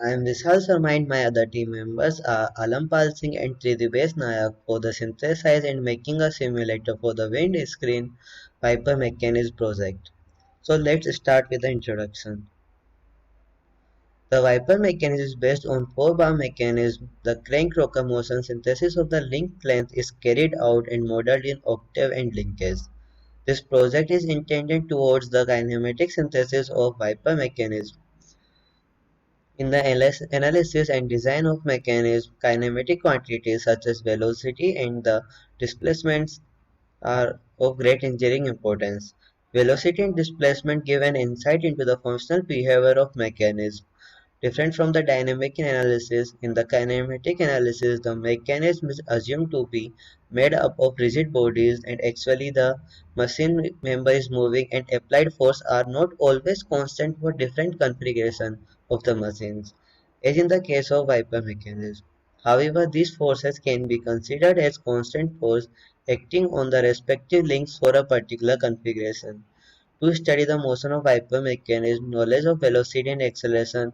I am Vishal Sharma and my other team members are Alampal Singh and Tridivesh Nayak for the synthesize and making a simulator for the windscreen wiper mechanism project. So let's start with the introduction. The wiper mechanism is based on four-bar mechanism. The crank rocker motion synthesis of the link length is carried out and modeled in octave and linkage. This project is intended towards the kinematic synthesis of wiper mechanism. In the analysis and design of mechanism, kinematic quantities such as velocity and the displacements are of great engineering importance. Velocity and displacement give an insight into the functional behavior of mechanism. Different from the dynamic analysis, in the kinematic analysis, the mechanism is assumed to be made up of rigid bodies and actually the machine member is moving and applied force are not always constant for different configuration of the machines, as in the case of wiper mechanism. However, these forces can be considered as constant force acting on the respective links for a particular configuration. To study the motion of wiper mechanism, knowledge of velocity and acceleration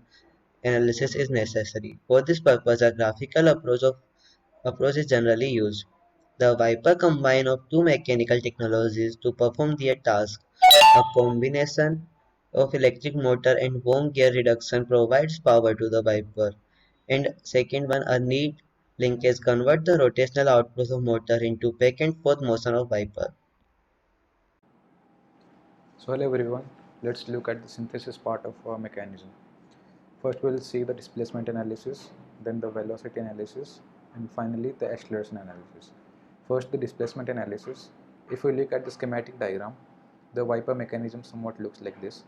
analysis is necessary. For this purpose, a graphical approach is generally used. The Viper combine of two mechanical technologies to perform their task. A combination of electric motor and worm gear reduction provides power to the Viper. And second one, a neat linkage convert the rotational output of motor into back and forth motion of Viper. So hello everyone, let's look at the synthesis part of our mechanism. First we'll see the displacement analysis, then the velocity analysis, and finally the acceleration analysis. First the displacement analysis. If we look at the schematic diagram, the wiper mechanism somewhat looks like this.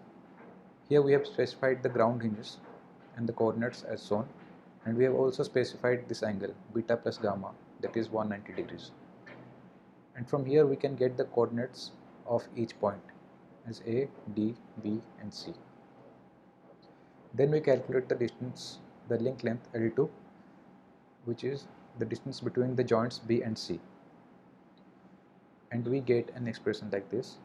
Here we have specified the ground hinges and the coordinates as shown, and we have also specified this angle beta plus gamma, that is 190 degrees. And from here we can get the coordinates of each point as A, D, B and C. Then we calculate the distance, the link length L2, which is the distance between the joints B and C, and we get an expression like this.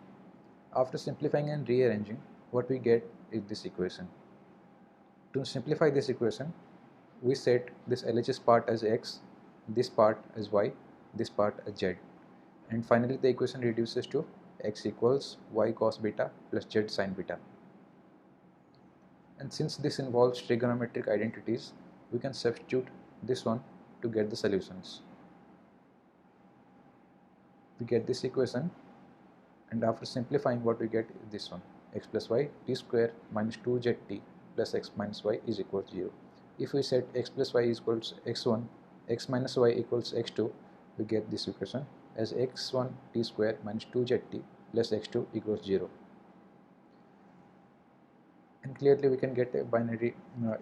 After simplifying and rearranging, what we get is this equation. To simplify this equation, we set this LHS part as X, this part as Y, this part as Z, and finally the equation reduces to X equals Y cos beta plus Z sin beta. And since this involves trigonometric identities, we can substitute this one to get the solutions. We get this equation, and after simplifying, what we get is this one: x plus y t square minus 2zt plus x minus y is equal to 0. If we set x plus y is equals x1, x minus y equals x2, we get this equation as x1 t square minus 2zt plus x2 equals 0. And clearly we can get a binary,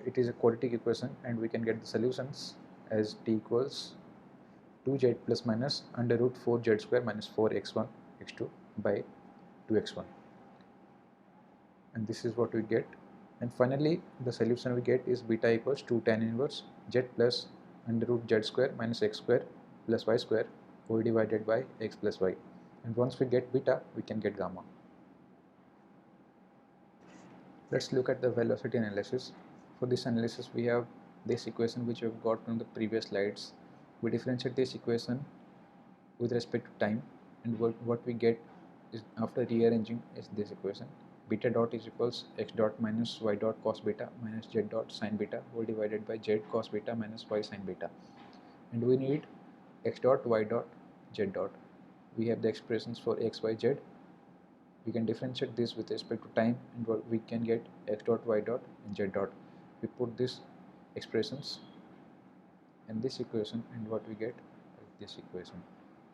it is a quadratic equation, and we can get the solutions as t equals 2z plus minus under root 4z square minus 4x1 x2 by 2x1, and this is what we get. And finally the solution we get is beta equals 2 tan inverse z plus under root z square minus x square plus y square whole divided by x plus y, and once we get beta we can get gamma. Let's look at the velocity analysis. For this analysis we have this equation which we have got from the previous slides. We differentiate this equation with respect to time, and what we get is, after rearranging, is this equation: beta dot is equals x dot minus y dot cos beta minus z dot sin beta whole divided by z cos beta minus y sin beta, and we need x dot y dot z dot. We have the expressions for x, y, z. We can differentiate this with respect to time, and what we can get x dot y dot and z dot. We put these expressions in this equation, and what we get is this equation.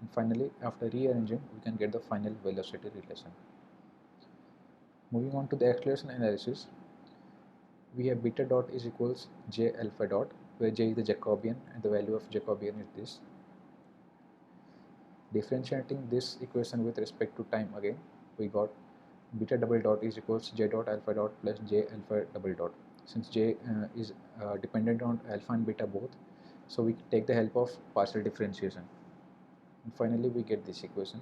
And finally, after rearranging, we can get the final velocity relation. Moving on to the acceleration analysis, we have beta dot is equals j alpha dot, where j is the Jacobian and the value of Jacobian is this. Differentiating this equation with respect to time again, we got beta double dot is equals j dot alpha dot plus j alpha double dot. Since j is dependent on alpha and beta both, so we take the help of partial differentiation. And finally we get this equation,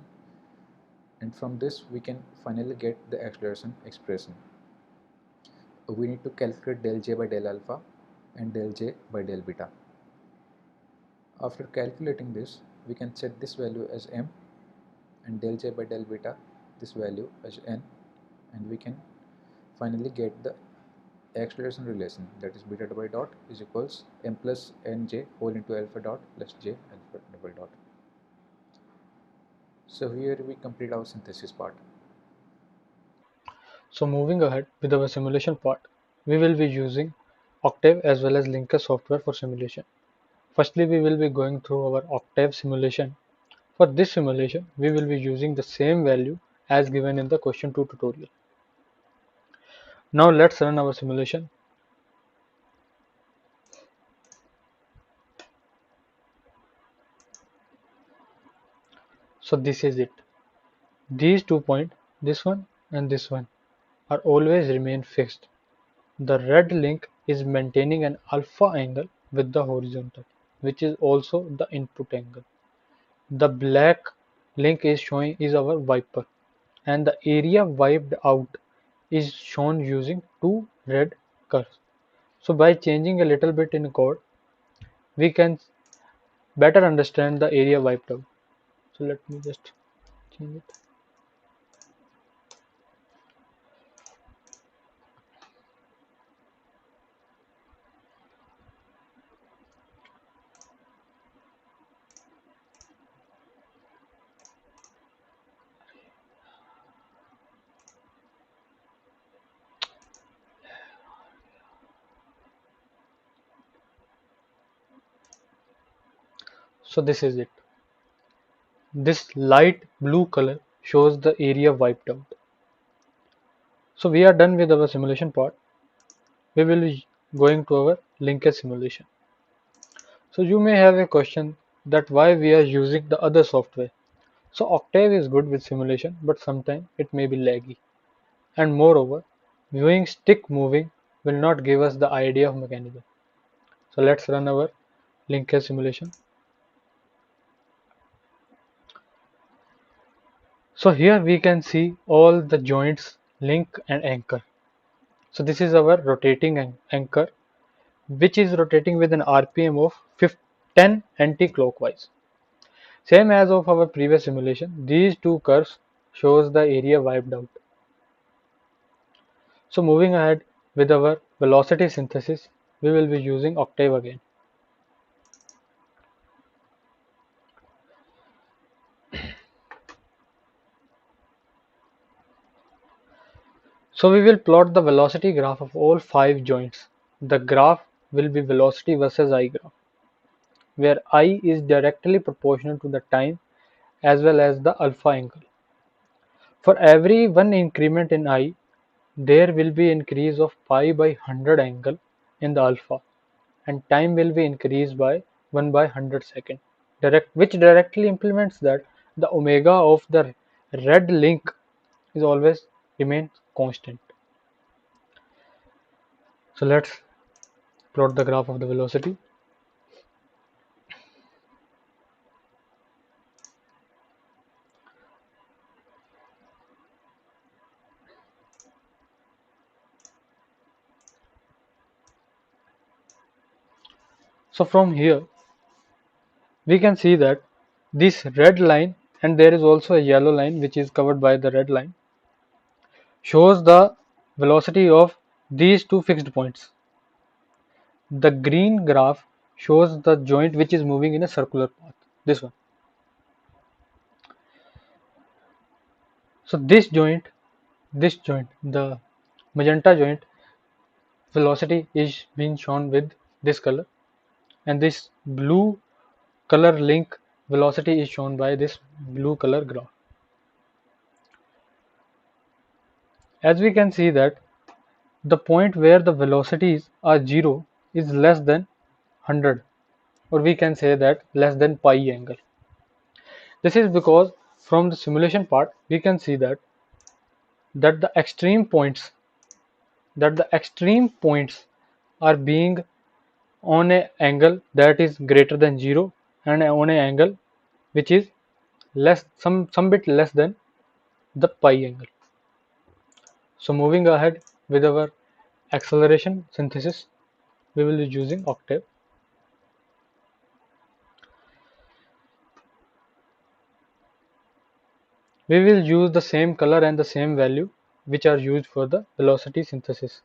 and from this we can finally get the acceleration expression. We need to calculate del j by del alpha, and del j by del beta. After calculating this, we can set this value as m and del j by del beta this value as n, and we can finally get the acceleration relation, that is beta double dot is equals m plus nj whole into alpha dot plus j alpha double dot. So here we complete our synthesis part. So moving ahead with our simulation part, we will be using Octave as well as Linker software for simulation. Firstly, we will be going through our Octave simulation. For this simulation, we will be using the same value as given in the question 2 tutorial. Now let's run our simulation. So this is it. These 2 points, this one and this one, are always remain fixed. The red link is maintaining an alpha angle with the horizontal, which is also the input angle. The black link is showing is our wiper, and the area wiped out is shown using two red curves. So by changing a little bit in code, we can better understand the area wiped out. So let me just change it. So this is it. This light blue color shows the area wiped out. So we are done with our simulation part. We will be going to our linkage simulation. So you may have a question that why we are using the other software. So Octave is good with simulation, but sometimes it may be laggy. And moreover, viewing stick moving will not give us the idea of mechanism. So let's run our linkage simulation. So here we can see all the joints, link and anchor. So this is our rotating anchor, which is rotating with an RPM of 10 anti-clockwise. Same as of our previous simulation, these two curves shows the area wiped out. So moving ahead with our velocity synthesis, we will be using Octave again. So we will plot the velocity graph of all 5 joints. The graph will be velocity versus I graph, where I is directly proportional to the time as well as the alpha angle. For every one increment in I, there will be increase of pi by 100 angle in the alpha, and time will be increased by 1 by 100 second, which directly implements that the omega of the red link is always remains constant. So let's plot the graph of the velocity. So from here we can see that this red line, and there is also a yellow line which is covered by the red line, shows the velocity of these two fixed points. The green graph shows the joint which is moving in a circular path, this one. So this joint, the magenta joint, velocity is being shown with this color, and this blue color link velocity is shown by this blue color graph. As we can see that the point where the velocities are 0 is less than 100, or we can say that less than pi angle. This is because from the simulation part we can see that the extreme points are being on a angle that is greater than 0 and on a angle which is some bit less than the pi angle. So moving ahead with our acceleration synthesis. we will be using octave. We will use the same color and the same value which are used for the velocity synthesis.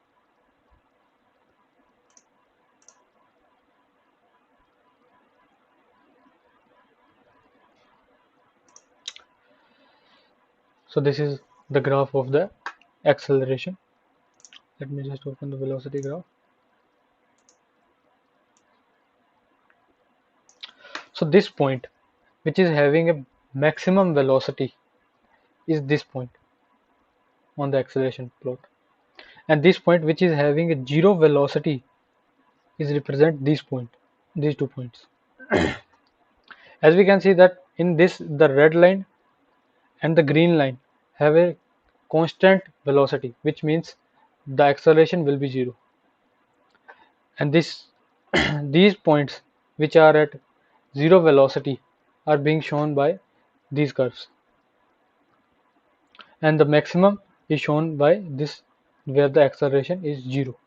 So this is the graph of the acceleration. Let me just open the velocity graph. So this point, which is having a maximum velocity, is this point on the acceleration plot. And this point, which is having a zero velocity, is represent this point, these 2 points. As we can see that in this, the red line and the green line have a constant velocity, which means the acceleration will be zero. And this these points which are at zero velocity are being shown by these curves, and the maximum is shown by this where the acceleration is zero.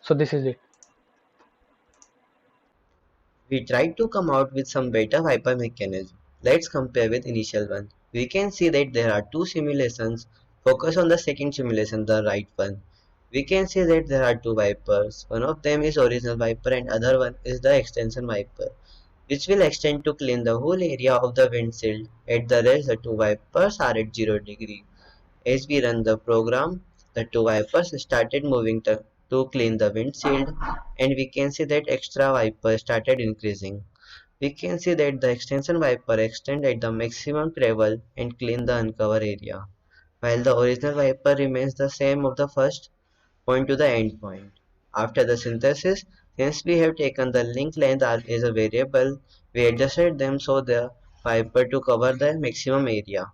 So this is it. We tried to come out with some better Viper mechanism. Let's compare with initial one. We can see that there are two simulations. Focus on the second simulation, the right one. We can see that there are two Vipers. One of them is original Viper and other one is the extension Viper, which will extend to clean the whole area of the windshield. At the rest, the two Vipers are at 0 degree. As we run the program, the two Vipers started moving to clean the windshield, and we can see that extra Viper started increasing. We can see that the extension Viper extend at the maximum travel and clean the uncovered area, while the original Viper remains the same of the first point to the end point. After the synthesis, since we have taken the link length as a variable, we adjusted them so the Viper to cover the maximum area.